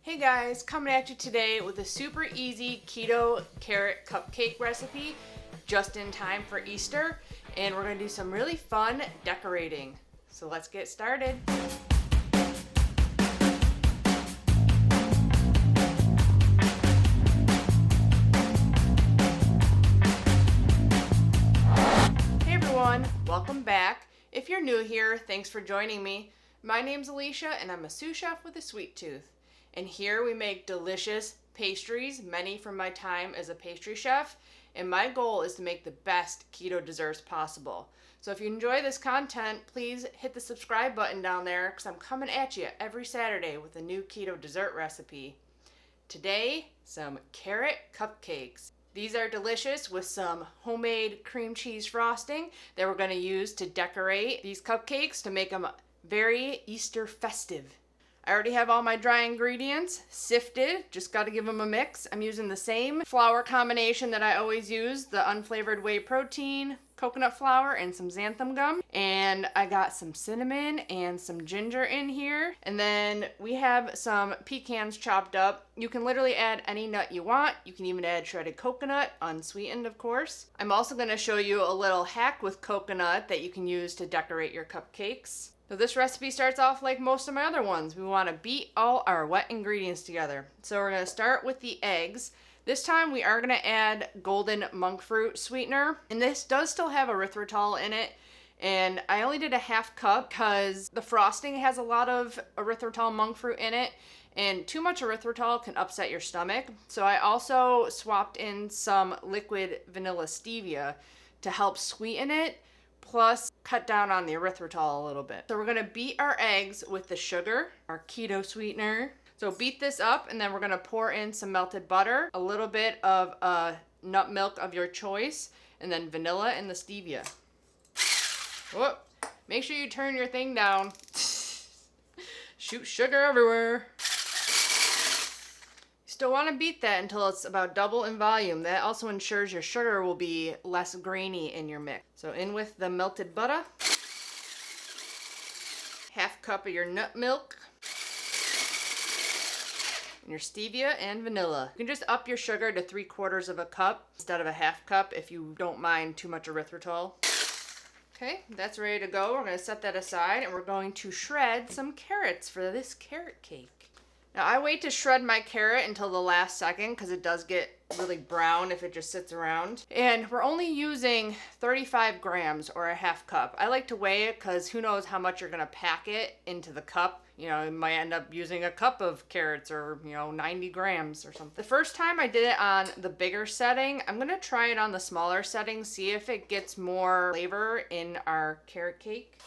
Hey guys, coming at you today with a super easy keto carrot cupcake recipe just in time for Easter, and we're going to do some really fun decorating. So let's get started. Hey everyone, welcome back. If you're new here, thanks for joining me. My name's Alicia and I'm a sous chef with a sweet tooth. And here we make delicious pastries, many from my time as a pastry chef. And my goal is to make the best keto desserts possible. So if you enjoy this content, please hit the subscribe button down there because I'm coming at you every Saturday with a new keto dessert recipe. Today, some carrot cupcakes. These are delicious with some homemade cream cheese frosting that we're going to use to decorate these cupcakes to make them very Easter festive. I already have all my dry ingredients sifted, just got to give them a mix. I'm using the same flour combination that I always use, the Unflavored Whey Protein, coconut flour, and some Xanthan Gum. And I got some cinnamon and some ginger in here. And then we have some pecans chopped up. You can literally add any nut you want. You can even add shredded coconut, unsweetened of course. I'm also going to show you a little hack with coconut that you can use to decorate your cupcakes. So this recipe starts off like most of my other ones. We want to beat all our wet ingredients together. So we're going to start with the eggs. This time we are going to add Golden Monkfruit Sweetener. And this does still have erythritol in it. And I only did a half cup because the frosting has a lot of erythritol monk fruit in it. And too much erythritol can upset your stomach. So I also swapped in some liquid vanilla stevia to help sweeten it, plus cut down on the erythritol a little bit. So we're gonna beat our eggs with the sugar, our keto sweetener. So beat this up and then we're gonna pour in some melted butter, a little bit of nut milk of your choice, and then vanilla and the stevia. Whoop. Make sure you turn your thing down. Shoot sugar everywhere. Still want to beat that until it's about double in volume. That also ensures your sugar will be less grainy in your mix. So in with the melted butter. Half cup of your nut milk. And your stevia and vanilla. You can just up your sugar to 3/4 of a cup instead of a half cup if you don't mind too much erythritol. Okay, that's ready to go. We're going to set that aside and we're going to shred some carrots for this carrot cake. Now I wait to shred my carrot until the last second because it does get really brown if it just sits around. And we're only using 35 grams or a half cup. I like to weigh it because who knows how much you're going to pack it into the cup. You know, you might end up using a cup of carrots or, 90 grams or something. The first time I did it on the bigger setting, I'm going to try it on the smaller setting, see if it gets more flavor in our carrot cake.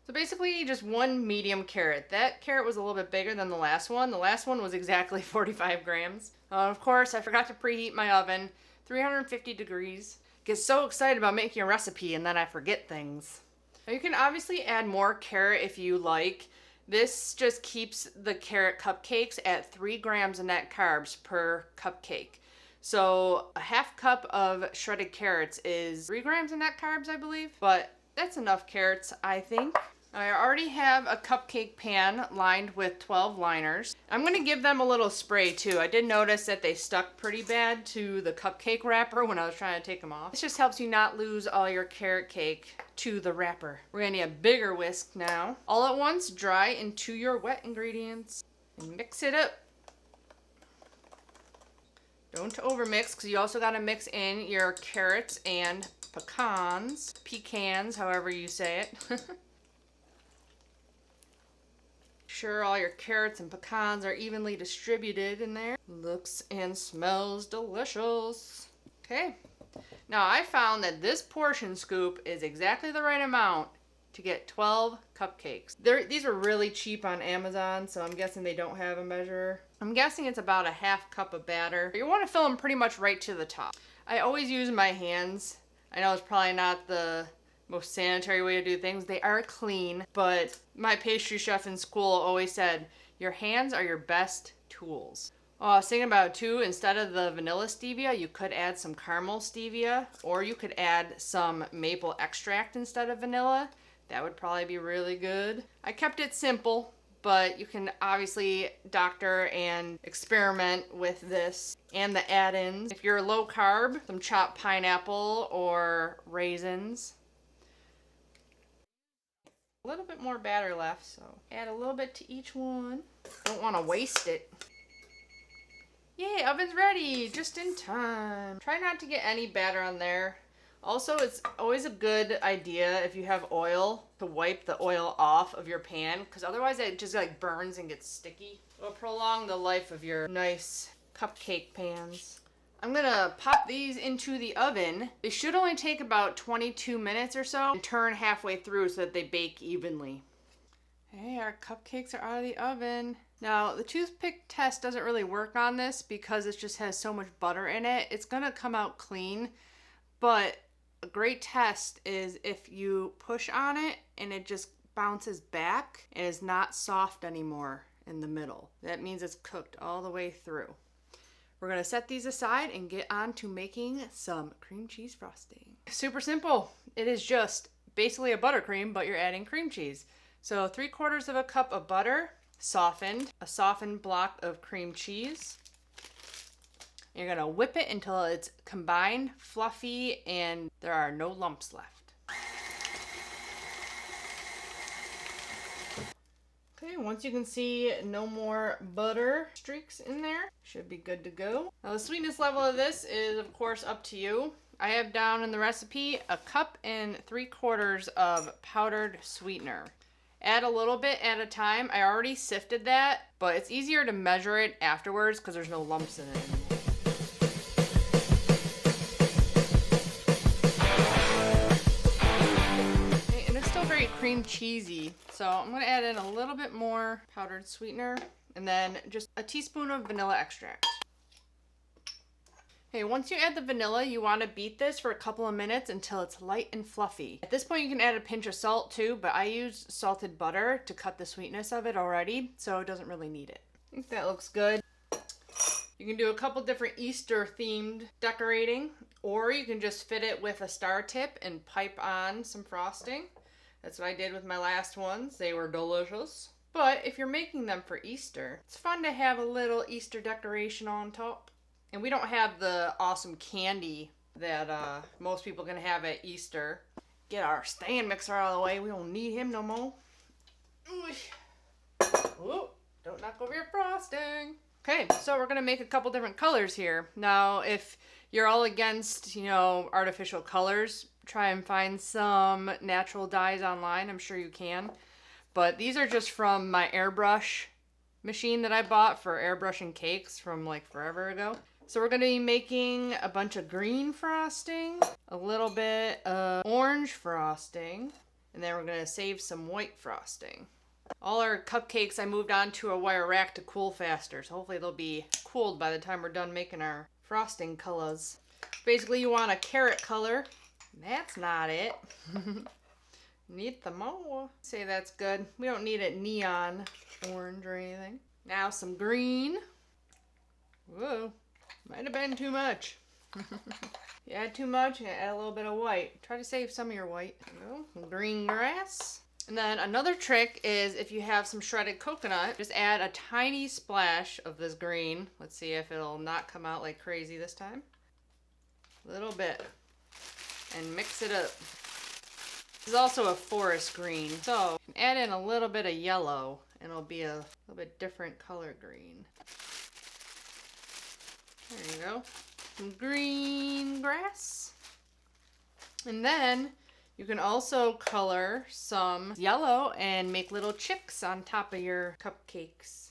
So basically just one medium carrot. That carrot was a little bit bigger than the last one. The last one was exactly 45 grams. Of course, I forgot to preheat my oven, 350 degrees. Get so excited about making a recipe and then I forget things. Now you can obviously add more carrot if you like. This just keeps the carrot cupcakes at 3 grams of net carbs per cupcake. So a half cup of shredded carrots is 3 grams of net carbs, I believe. But that's enough carrots, I think. I already have a cupcake pan lined with 12 liners. I'm going to give them a little spray too. I did notice that they stuck pretty bad to the cupcake wrapper when I was trying to take them off. This just helps you not lose all your carrot cake to the wrapper. We're going to need a bigger whisk now. All at once, dry into your wet ingredients and mix it up. Don't overmix because you also got to mix in your carrots and pecans, however you say it. Sure all your carrots and pecans are evenly distributed in there. Looks and smells delicious. Okay, now I found that this portion scoop is exactly the right amount to get 12 cupcakes. These are really cheap on Amazon, so I'm guessing they don't have a measure. I'm guessing it's about a half cup of batter. You want to fill them pretty much right to the top. I always use my hands. I know it's probably not the most sanitary way to do things. They are clean, but my pastry chef in school always said, your hands are your best tools. Oh, I was thinking about it too, instead of the vanilla stevia, you could add some caramel stevia, or you could add some maple extract instead of vanilla. That would probably be really good. I kept it simple, but you can obviously doctor and experiment with this and the add-ins. If you're low carb, some chopped pineapple or raisins. A little bit more batter left, so add a little bit to each one. Don't want to waste it. Yay, oven's ready, just in time. Try not to get any batter on there. Also, it's always a good idea if you have oil to wipe the oil off of your pan, because otherwise it just like burns and gets sticky. It'll prolong the life of your nice cupcake pans. I'm gonna pop these into the oven. They should only take about 22 minutes or so and turn halfway through so that they bake evenly. Hey, our cupcakes are out of the oven. Now, the toothpick test doesn't really work on this because it just has so much butter in it. It's gonna come out clean, but a great test is if you push on it and it just bounces back and is not soft anymore in the middle. That means it's cooked all the way through. We're gonna set these aside and get on to making some cream cheese frosting. Super simple. It is just basically a buttercream, but you're adding cream cheese. So 3/4 of a cup of butter, softened, a softened block of cream cheese. You're gonna whip it until it's combined, fluffy, and there are no lumps left. Okay, once you can see no more butter streaks in there, should be good to go. Now the sweetness level of this is of course up to you. I have down in the recipe 1.75 cups of powdered sweetener. Add a little bit at a time. I already sifted that, but it's easier to measure it afterwards because there's no lumps in it. Very cream cheesy, so I'm going to add in a little bit more powdered sweetener and then just a teaspoon of vanilla extract. Okay, once you add the vanilla, you want to beat this for a couple of minutes until it's light and fluffy. At this point you can add a pinch of salt too, but I use salted butter to cut the sweetness of it already, so it doesn't really need it. I think that looks good. You can do a couple different Easter themed decorating, or you can just fit it with a star tip and pipe on some frosting. That's what I did with my last ones. They were delicious. But if you're making them for Easter, it's fun to have a little Easter decoration on top. And we don't have the awesome candy that most people can have at Easter. Get our stand mixer out of the way. We don't need him no more. Ooh, don't knock over your frosting. Okay, so we're gonna make a couple different colors here. Now, if you're all against, artificial colors, try and find some natural dyes online. I'm sure you can. But these are just from my airbrush machine that I bought for airbrushing cakes from like forever ago. So we're going to be making a bunch of green frosting, a little bit of orange frosting, and then we're going to save some white frosting. All our cupcakes I moved on to a wire rack to cool faster, so hopefully they'll be cooled by the time we're done making our frosting colors. Basically you want a carrot color. That's not it. Need the more. Say that's good. We don't need it neon orange or anything. Now some green. Whoa, might have been too much. You add too much, you add a little bit of white. Try to save some of your white. There you go. Green grass. And then another trick is if you have some shredded coconut, just add a tiny splash of this green. Let's see if it'll not come out like crazy this time. A little bit. And mix it up. This is also a forest green, so add in a little bit of yellow and it'll be a little bit different color green. There you go. Some green grass. And then you can also color some yellow and make little chicks on top of your cupcakes.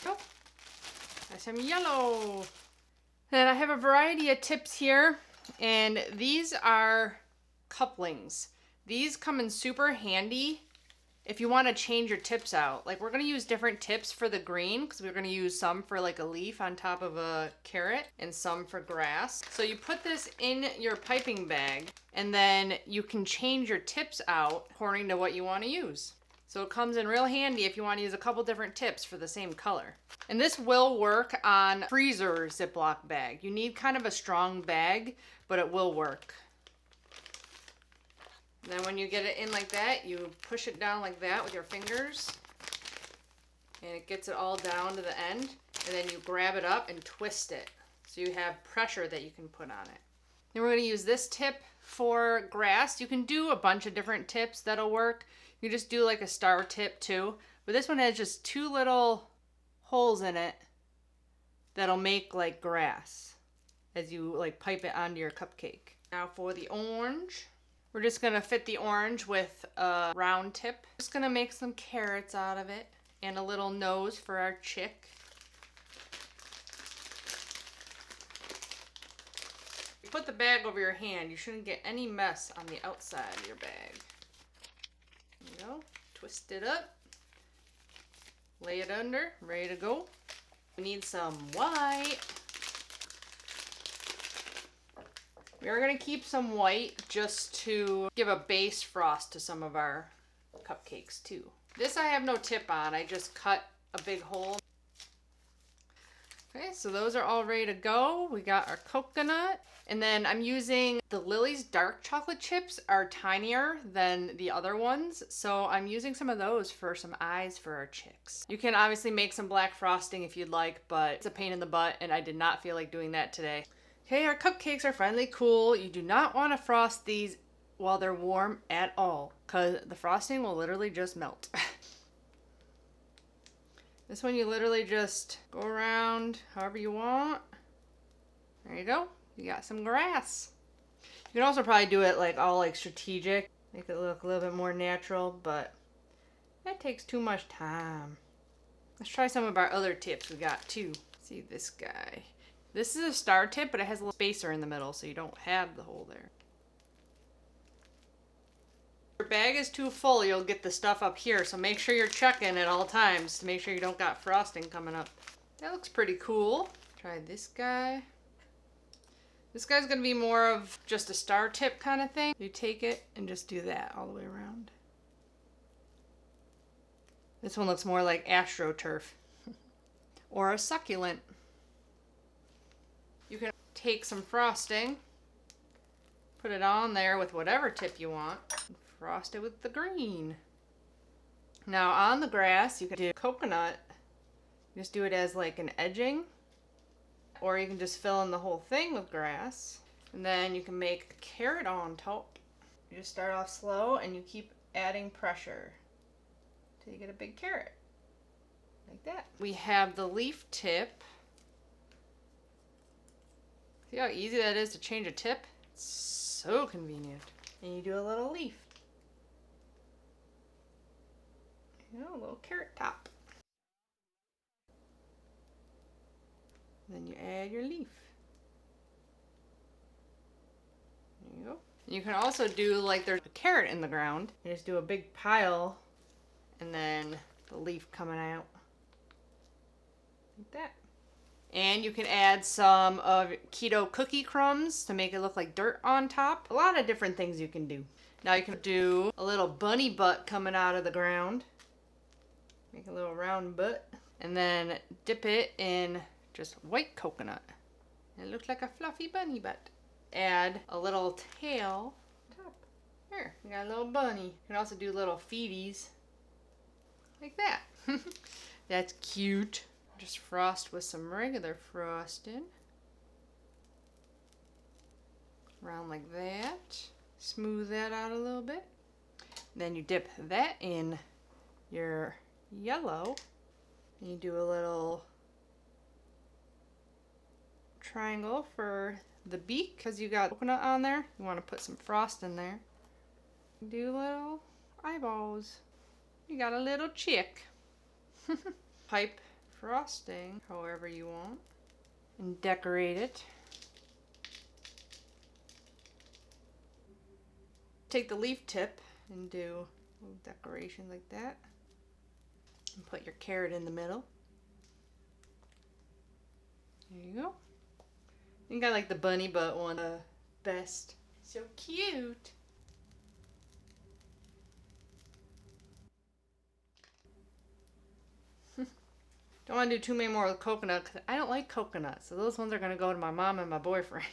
Oh, that's some yellow. And I have a variety of tips here, and these are couplings. These come in super handy if you want to change your tips out. Like, we're going to use different tips for the green because we're going to use some for like a leaf on top of a carrot and some for grass. So you put this in your piping bag and then you can change your tips out according to what you want to use. So it comes in real handy if you want to use a couple different tips for the same color. And this will work on freezer Ziploc bag. You need kind of a strong bag, but it will work. And then when you get it in like that, you push it down like that with your fingers. And it gets it all down to the end. And then you grab it up and twist it. So you have pressure that you can put on it. Then we're going to use this tip for grass. You can do a bunch of different tips that'll work. You can just do like a star tip too. But this one has just 2 little holes in it that'll make like grass as you like pipe it onto your cupcake. Now for the orange. We're just going to fit the orange with a round tip. Just going to make some carrots out of it and a little nose for our chick. You put the bag over your hand. You shouldn't get any mess on the outside of your bag. There you go. Twist it up. Lay it under. Ready to go. We need some white. We are going to keep some white just to give a base frost to some of our cupcakes too. This I have no tip on. I just cut a big hole. Okay, so those are all ready to go. We got our coconut. And then I'm using the Lily's dark chocolate chips are tinier than the other ones. So I'm using some of those for some eyes for our chicks. You can obviously make some black frosting if you'd like, but it's a pain in the butt and I did not feel like doing that today. Okay, our cupcakes are finally cool. You do not want to frost these while they're warm at all, because the frosting will literally just melt. This one you literally just go around however you want. There you go. You got some grass. You can also probably do it like all like strategic, make it look a little bit more natural, but that takes too much time. Let's try some of our other tips we got too. Let's see this guy. This is a star tip, but it has a little spacer in the middle, so you don't have the hole there. If your bag is too full, you'll get the stuff up here, so make sure you're checking at all times to make sure you don't got frosting coming up. That looks pretty cool. Try this guy. This guy's gonna be more of just a star tip kind of thing. You take it and just do that all the way around. This one looks more like AstroTurf or a succulent. You can take some frosting, put it on there with whatever tip you want, and frost it with the green. Now on the grass, you can do coconut. Just do it as like an edging, or you can just fill in the whole thing with grass. And then you can make a carrot on top. You just start off slow and you keep adding pressure till you get a big carrot, like that. We have the leaf tip. See how easy that is to change a tip? It's so convenient. And you do a little leaf. You know, a little carrot top. Then you add your leaf. There you go. You can also do like there's a carrot in the ground. You just do a big pile and then the leaf coming out. Like that. And you can add some of Keto cookie crumbs to make it look like dirt on top. A lot of different things you can do. Now you can do a little bunny butt coming out of the ground. Make a little round butt. And then dip it in just white coconut. It looks like a fluffy bunny butt. Add a little tail on top. There, you got a little bunny. You can also do little feeties. Like that. That's cute. Just frost with some regular frosting. Around like that. Smooth that out a little bit. Then you dip that in your yellow. And you do a little triangle for the beak because you got coconut on there. You want to put some frost in there. Do little eyeballs. You got a little chick. Pipe frosting however you want and decorate it. Take the leaf tip and do a little decoration like that and put your carrot in the middle. There you go. I think I like the bunny butt one the best. So cute. Don't want to do too many more with coconut because I don't like coconut. So those ones are going to go to my mom and my boyfriend.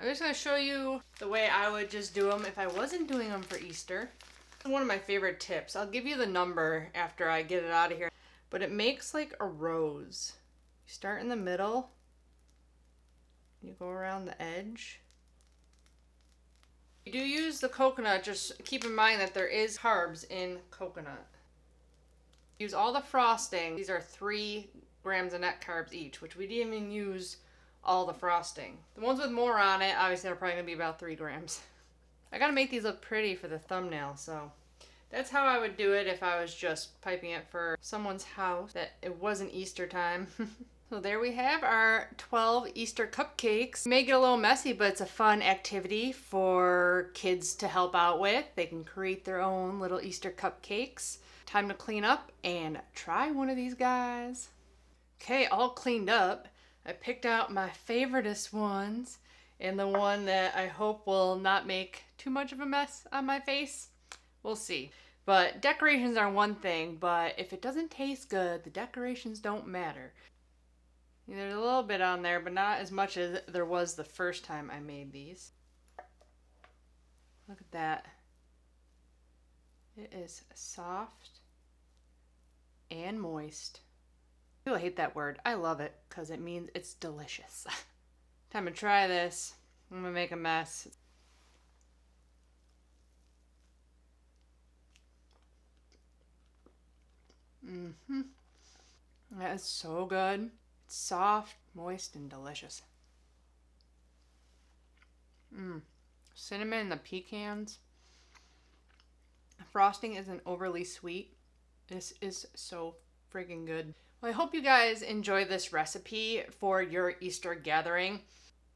I'm just going to show you the way I would just do them if I wasn't doing them for Easter. One of my favorite tips. I'll give you the number after I get it out of here. But it makes like a rose. You start in the middle. You go around the edge. You do use the coconut, just keep in mind that there is carbs in coconut. Use all the frosting. These are 3 grams of net carbs each, which we didn't even use all the frosting. The ones with more on it, obviously, are probably going to be about 3 grams. I gotta make these look pretty for the thumbnail, so that's how I would do it if I was just piping it for someone's house that it wasn't Easter time. So there we have our 12 Easter cupcakes. It may get a little messy, but it's a fun activity for kids to help out with. They can create their own little Easter cupcakes. Time to clean up and try one of these guys. Okay, all cleaned up. I picked out my favoriteest ones and the one that I hope will not make too much of a mess on my face. We'll see. But decorations are one thing, but if it doesn't taste good, the decorations don't matter. There's a little bit on there, but not as much as there was the first time I made these. Look at that. It is soft and moist. People hate that word. I love it because it means it's delicious. Time to try this. I'm gonna make a mess. That is so good. It's soft, moist, and delicious. Cinnamon and the pecans. The frosting isn't overly sweet. This is so freaking good. Well, I hope you guys enjoy this recipe for your Easter gathering.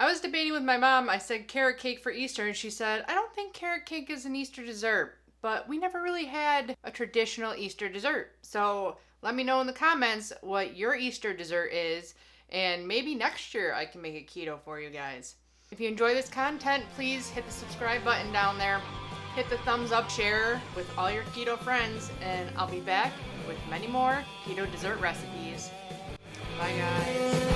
I was debating with my mom. I said carrot cake for Easter, and she said, I don't think carrot cake is an Easter dessert, but we never really had a traditional Easter dessert. So let me know in the comments what your Easter dessert is, and maybe next year I can make a keto for you guys. If you enjoy this content, please hit the subscribe button down there. Hit the thumbs up, share with all your keto friends, and I'll be back with many more keto dessert recipes. Bye guys.